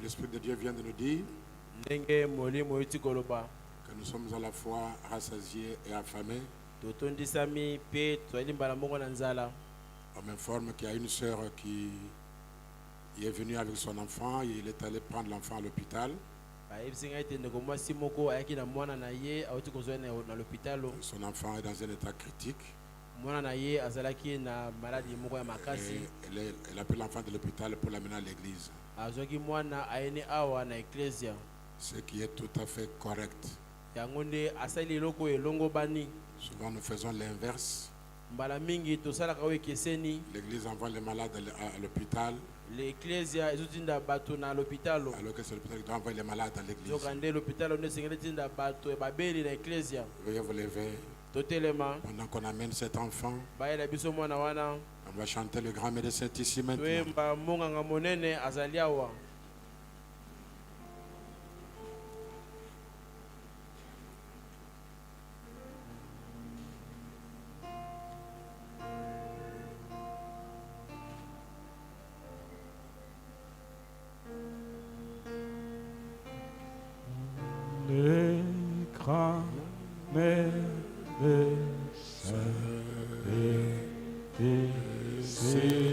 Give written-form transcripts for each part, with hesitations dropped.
l'Esprit de Dieu vient de nous dire que nous sommes à la fois rassasiés et affamés. On m'informe qu'il y a une sœur qui est venue avec son enfant. Il est allé prendre l'enfant à l'hôpital. Son enfant est dans un état critique. Elle a pris l'enfant de l'hôpital pour l'amener à l'église. Ce qui est tout à fait correct. Souvent nous faisons l'inverse. L'église envoie les malades à l'hôpital. Alors que c'est l'hôpital qui doit envoyer les malades à l'église. Veuillez vous lever. Pendant qu'on amène cet enfant, on va chanter le grand médecin ici maintenant. Le grand médecin ici maintenant.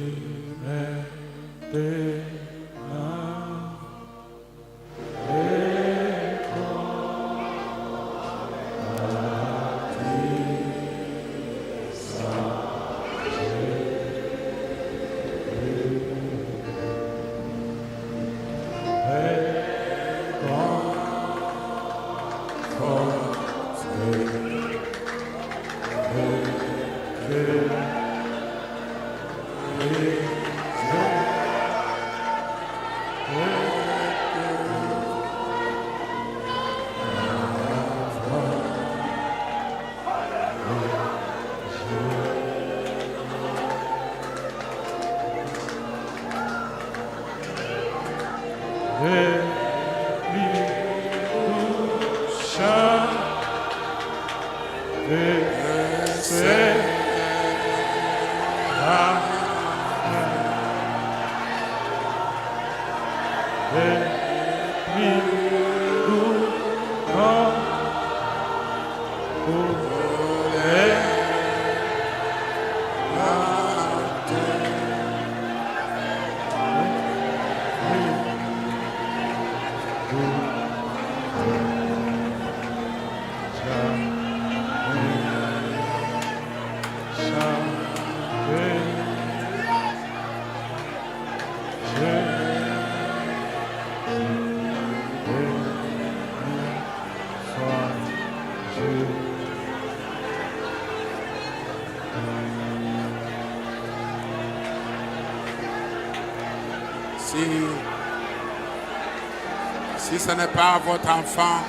Si ce n'est pas votre enfant,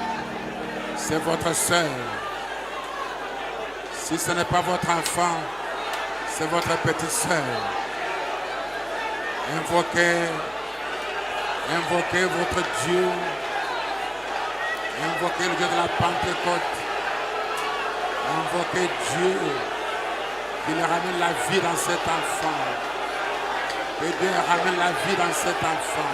c'est votre soeur. Si ce n'est pas votre enfant, c'est votre petite soeur. Invoquez votre Dieu. Invoquez le Dieu de la Pentecôte. Invoquez Dieu qui ramène la vie dans cet enfant. Que Dieu ramène la vie dans cet enfant.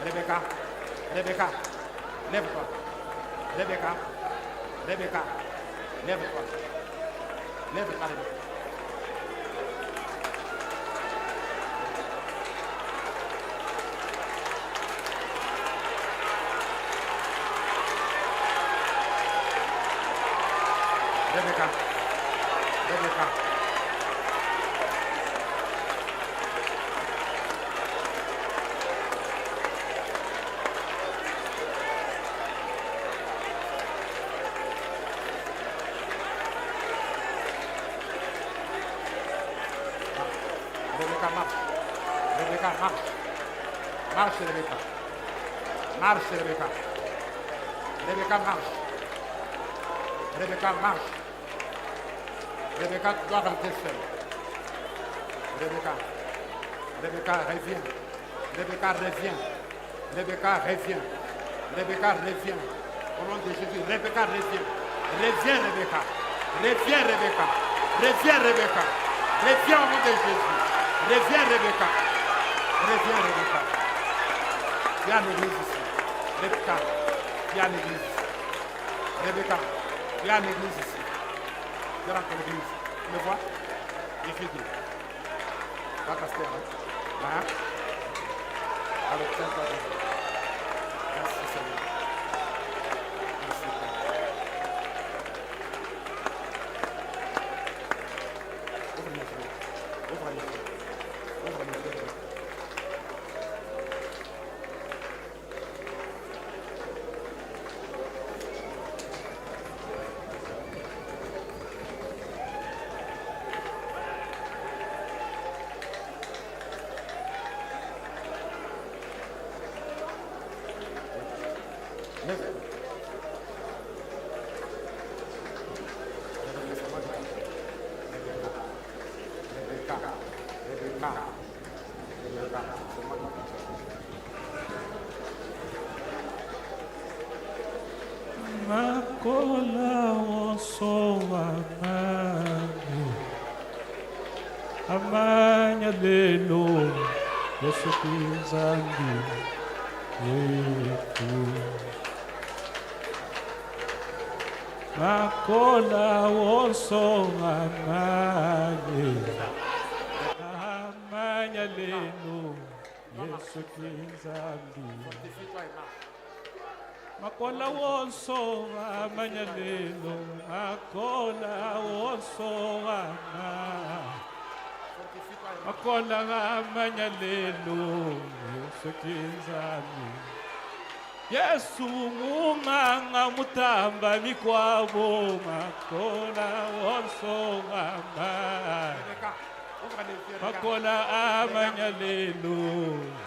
Rebecca, Rebecca, lève-toi. Rebecca, Rebecca, lève-toi. Lève-toi, Rebecca. Rebecca, Rebecca. Rebecca, marche. Rebecca, marche. Marche, Rebecca. Marche, Rebecca. Rebecca, marche. Rebecca, marche. Rebecca, tu dois rentrer seule. Rebecca. Rebecca, reviens. Rebecca, reviens. Rebecca, reviens. Rebecca, reviens. Au nom de Jésus, Rebecca, reviens. Reviens, Rebecca. Reviens, Rebecca. Reviens, Rebecca. Reviens au nom de Jésus. Reviens, Rebecca. Reviens, Rebecca. Viens à l'église ici. Rebecca, viens à l'église ici. Rebecca, viens à l'église ici. Viens dans ton église. Tu me vois? Je suis Dieu. Va passer, hein? Alors, tiens-toi. Merci, Seigneur. Merci, Père. Ouvre les yeux. Ouvre les yeux. Ouvre les yeux. Makola oso amani amanya lelo Yesu kizambi yetu Makola oso amani amanya lelo Yesu kizambi Makola wonso amanya lelo Makola wonso Makola amanya lelo Yesu kizami Yesu ngumanga mutamba mikwabo Makola wonso Makola amanya lelo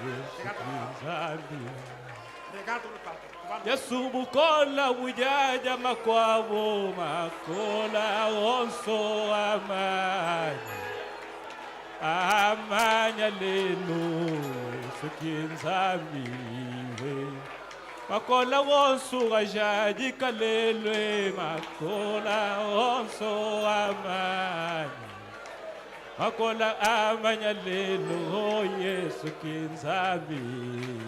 Yesu kizami Yesu bukola bujaja makwabo Makola onso amanya lelo Yesu kinzamiwe Makola onso ajaji kalelwe Makola onso Makola amanya lelo Yesu kinzamiwe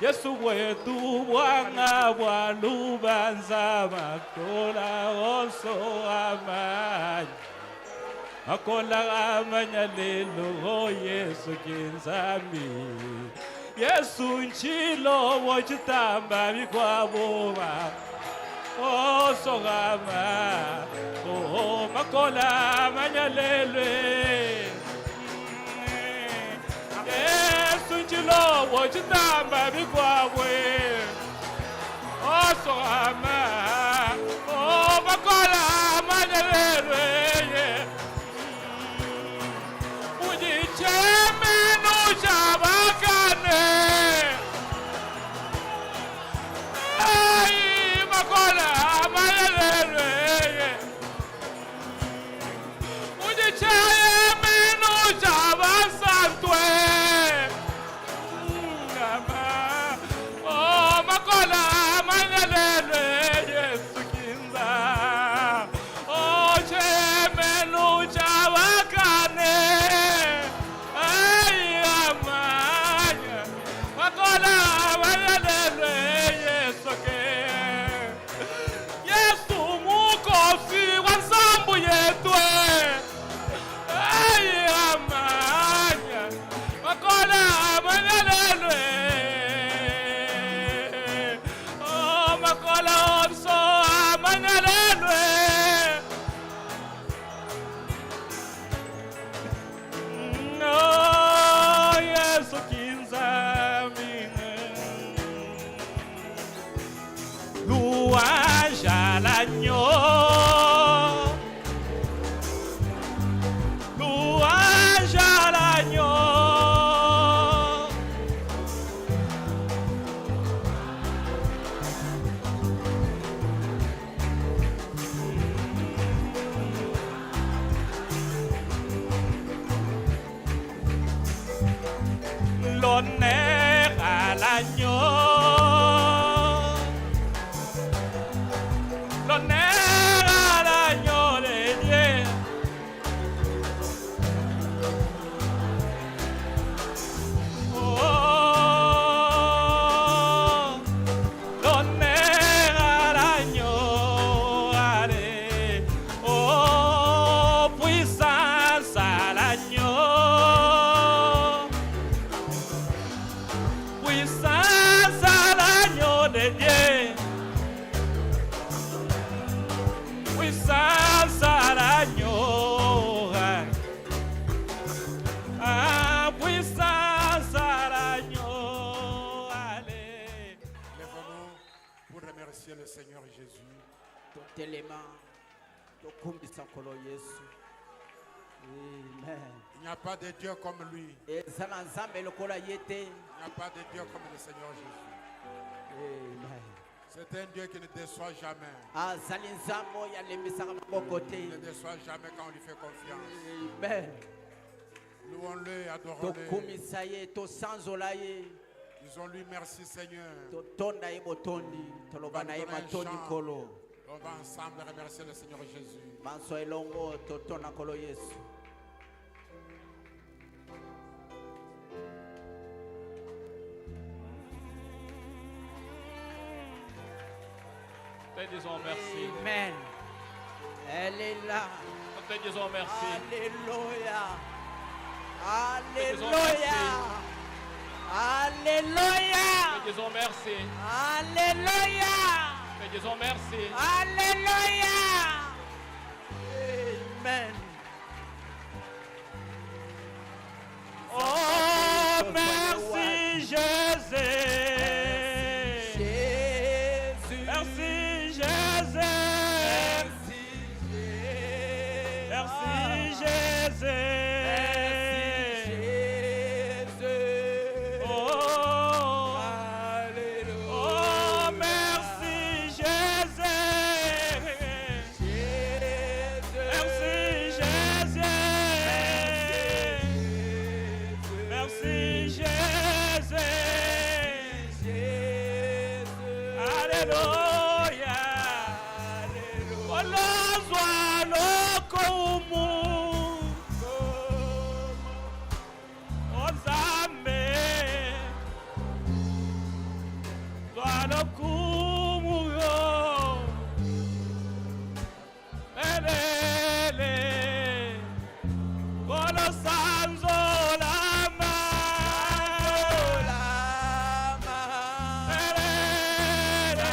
Yesu wetu wanga walubanza Makola onso amanya Makola amanya lelo Yesu kinzami Yesu nchilo wochitamba mikwabo onso amanya Makola amanya lelo Yesu nchilo wochitamba mikwabwe oso amanya Makola amanya lelo ujicheme nuchabakane Makola amanya lelo ujicheme nuchabasantwe Makola amanya lelo Yesu kinza cheme nuchabakane Makola amanya lelo Yesu ke Yesu mukosi wansambu yetwe amanya Makola amanya lelo Makola onso amanya lelo Yesu kinzamine Luanjalanyo Luanjalanyo Lonne alagno Lonne alagno le die Lonne alagno ale puissance alagno Puissance à l'agneau de Dieu. Puissance à l'agneau. Puissance à l'agneau. Allez. Lève-nous pour remercier le Seigneur Jésus. Il n'y a pas de Dieu comme lui. Il n'y a pas de Dieu comme le Seigneur Jésus. C'est un Dieu qui ne déçoit jamais. Il ne déçoit jamais quand on lui fait confiance. Louons-le et adorons-le. Disons-lui merci Seigneur. On va ensemble remercier le Seigneur Jésus. Manso elongo totona kolo Yesu. Te disons merci. Amen. Elle est là. Te disons merci. Alléluia. disons Alléluia. Alléluia. Te disons merci. Alléluia. Te disons merci. Alléluia. Amen. Oh, merci Jésus. Jésus. Merci Jésus. Merci Jésus. Oh, oh, merci Jésus. Merci Jésus. Merci Jésus. Alléluia. Olazwa lokumu. Ozame. Lokumu yo. Elele. Olo sanzo lama. Elele.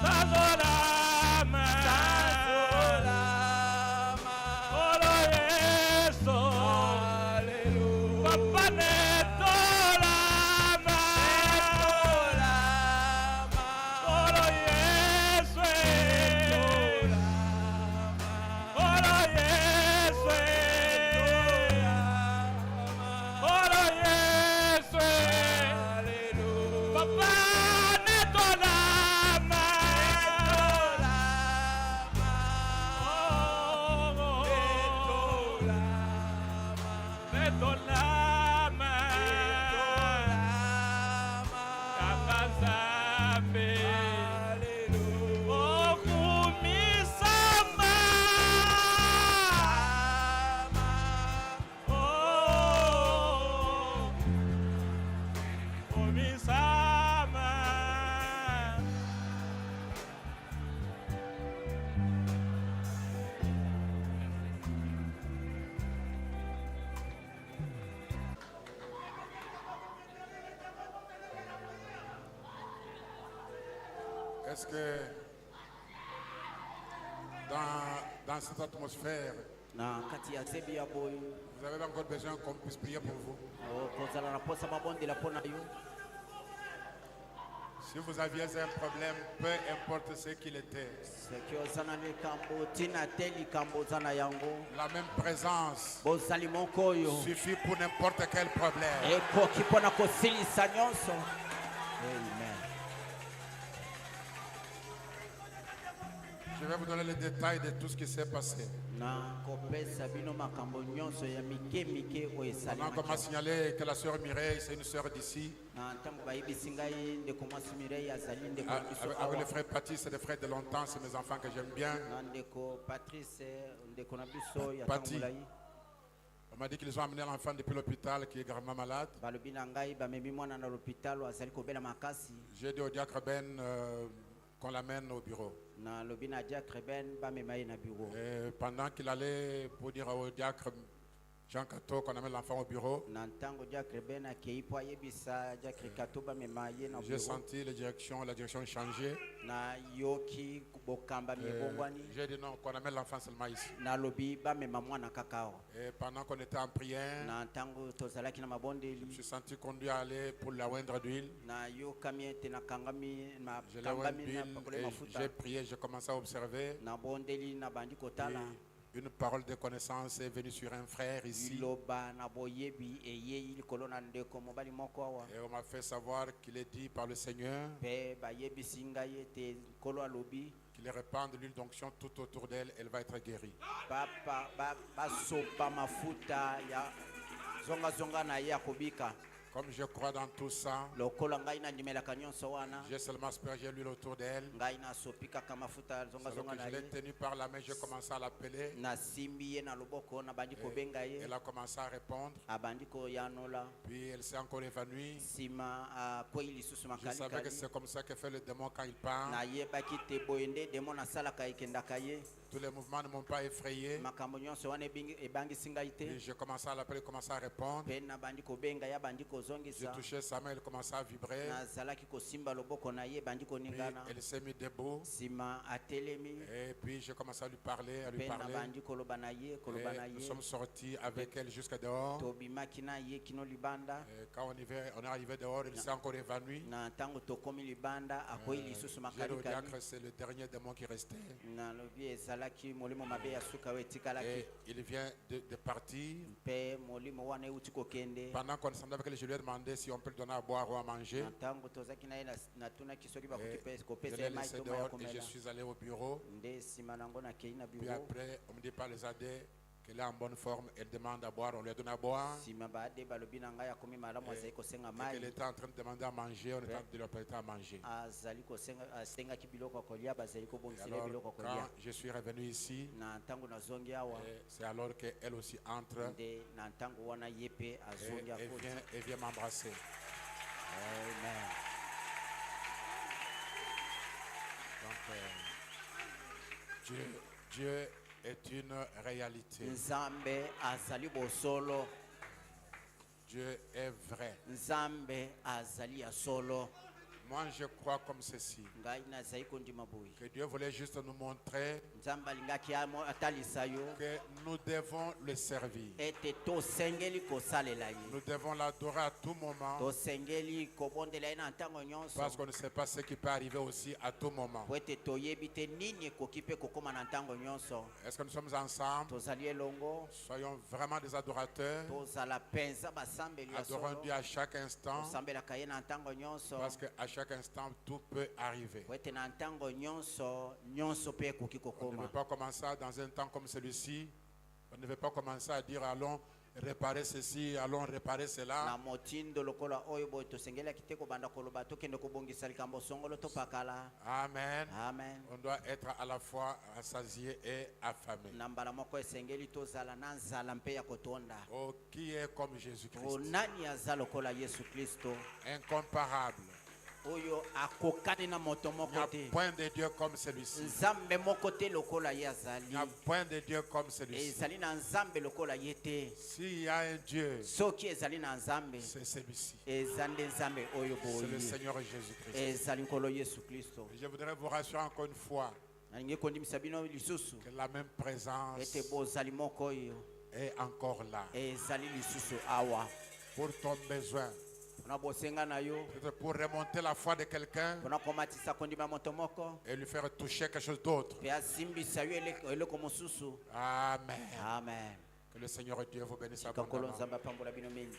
Sanzo lama. Olo Yesu. Papa neto lama. Olo Yesu. Olo Yesu. Olo Yesu. Papa neto lama. Neto lama. Kakazambe. Okumisama. Oh, okumisama. Est-ce que dans cette atmosphère, Na kati ya zebi ya boyo vous avez encore besoin qu'on puisse prier pour vous? kozala na posa mabondela mpona yo. Si vous aviez un problème, peu importe ce qu'il était, Soki oza na likambo tina te likambo oza na yango la même présence bozali moko oyo suffit pour n'importe quel problème. ekoki mpona kosilisa nyonso. Amen. Je vais vous donner les détails de tout ce qui s'est passé. Na kopesa bino makambo nyonso ya mike mike oyo esali Pendant qu'on m'a signalé que la sœur Mireille, c'est une sœur d'ici, na ntango bayebisi ngai ndeko mwasi Mireille azali ndeko na biso avec awa le frère Patrice, c'est des frères de longtemps, c'est mes enfants que j'aime bien. na ndeko Patrice ndeko na biso ya Pati. tango molai. On m'a dit qu'ils ont amené l'enfant depuis l'hôpital qui est gravement malade. balobi na ngai bamemi mwana na l'hôpital azali kobela makasi J'ai dit au diacre Ben qu'on l'amène au bureau. na lobi na diacre Ben bamema ye na bureau. Et pendant qu'il allait pour dire au diacre Jean Cato qu'on amène l'enfant au bureau, Na ntango diacre Ben akei po ayebisa diacre Kato bamema ye na j'ai bureau. senti la direction changer. Na yoki bokamba miebongwani J'ai dit non, qu'on amène l'enfant seulement ici. na lobi bamema mwana kaka awa. Et pendant qu'on était en prière, Na ntango tozalaki na je me mabondeli suis senti conduit à aller pour la moindre d'huile. na yokami ete nakangami Je l'ai oint nakangami na d'huile pakole et mafuta j'ai prié, j'ai commencé à observer. na bondeli na bandi kotala Et une parole de connaissance est venue sur un frère ici. liloba na boyebi eyei likolo na ndeko mobali moko awa Et on m'a fait savoir qu'il est dit par le Seigneur mpe bayebisi ngai ete nkolo alobi qu'il répand de l'huile d'onction tout autour d'elle, elle va être guérie. basopa mafuta ya zonga na ye ya kobika. Comme je crois dans tout ça, lokola ngai nandimelaka nyonso wana j'ai seulement aspergé l'huile autour d'elle. ngai nasopi kaka mafuta Alors zonga-zonga que na je l'ai ye tenu par la main, j'ai commencé à l'appeler. nasimbi ye na loboko nabandi kobenga ye Elle a commencé à répondre. abandi koyanola Puis elle s'est encore évanouie. nsima akwei lisusu Je savais que makalikali c'est comme ça que fait le démon quand il parle. nayebaki te boye nde demo nasalaka ekendaka ye Tous les mouvements ne m'ont pas effrayé. makambo nyonso wana ebangisi ngai Puis te j'ai commencé à l'appeler, commencé à répondre. mpe nabandi kobenga ye abandi J'ai kozongisa touché sa main, elle commençait à vibrer. nazalaki kosimba loboko na ye ebandi Puis koningana elle s'est mise debout. nsima atelemi Et puis j'ai commencé à lui parler, mpe nabandi koloba na ye koloba na Et nous ye sommes sortis avec elle jusqu'à dehors. tobimaki na ye kino libanda Et quand on est arrivé dehors, elle s'est encore évanouie. na ntango tokomi libanda akwei lisusu J'ai le makalikali diacre, c'est le dernier démon qui restait. nalobi ezalaki molimo mabe ya suka oyo etikalaki Et il vient de partir. mpe molimo wana euti kokende Pendant qu'on descendait avec elle, je lui ai demandé si on peut le donner à boire ou à manger. na ntango tozalaki na ye natunaki soki bakoki Je kopesa l'ai ye mai laissé to mai ya dehors et je komela suis allé au bureau. nde nsima nango nakei na Puis biro après, on me dit par les adés qu'elle est en bonne forme. Elle demande à boire, on lui donne à boire. nsima baade balobi na ngai akomi malamu azali kosenga Et qu'elle mai était en train de demander à manger, on était en train de lui apprêter à manger. azali asengaki biloko ya kolia bazali Et kobongisela alors, biloko ya quand kolia je suis revenu ici, na ntango nazongi awa c'est alors qu'elle aussi entre nde na ntango wana ye mpe azongi akoti et vient m'embrasser. amen Donc, Dieu est une réalité. nzambe azali bosolo Dieu est vrai. nzambe azali ya solo Moi, je crois comme ceci, ngai nazali kondima boye que Dieu voulait juste nous montrer nzambe alingaki atalisa yo que nous devons le servir. ete tosengeli kosalela ye Nous devons l'adorer à tout moment tosengeli kobondela ye na ntango nyonso parce qu'on ne sait pas ce qui peut arriver aussi à tout moment. po ete toyebi te nini ekoki mpe kokóma na ntango nyonso Est-ce que nous sommes ensemble? tozali elongo Soyons vraiment des adorateurs. tozala mpenza basambeli ya Adorons solo Dieu à chaque instant tosambelaka ye na ntango nyonso parce qu'à chaque instant, tout peut arriver. po ete na ntango nyonso mpe ekoki On ne kokóma veut pas commencer dans un temps comme celui-ci. On ne veut pas commencer à dire allons réparer ceci, allons réparer na cela. motindo lokola oyo boye tosengelaki te kobanda koloba tokende kobongisa likambo songolo topakala Amen. amen On doit être à la fois rassasié et affamé. na mbala moko esengeli tozala na nzala mpe ya kotonda Oh, qui est comme Jésus-Christ? o nani aza lokola yesu kristo Incomparable. oyo akokani na moto Il n'y moko a te point de Dieu comme celui-ci. nzambe moko te lokola ye Il azali n'y a point de Dieu comme celui-ci. ezali na nzambe lokola ye te S'il y a un Dieu, soki ezali na nzambe c'est celui-ci. eza nde nzambe oyo C'est le boye Seigneur Jésus-Christ. ezali nkolo yesu kristo Je voudrais vous rassurer encore une fois nalingi kondimisa bino lisusu que la même présence ete bozali moko oyo est encore là. ezali lisusu awa Pour ton besoin, mpona bosenga na yo peut-être pour remonter la foi de quelqu'un mpona komatisa kondima moto moko et lui faire toucher quelque chose d'autre. mpe asimbisa yo eloko mosusu Amen. amen Que le Seigneur Dieu vous bénisse nkolo abondamment. nzambe apambola bino mingi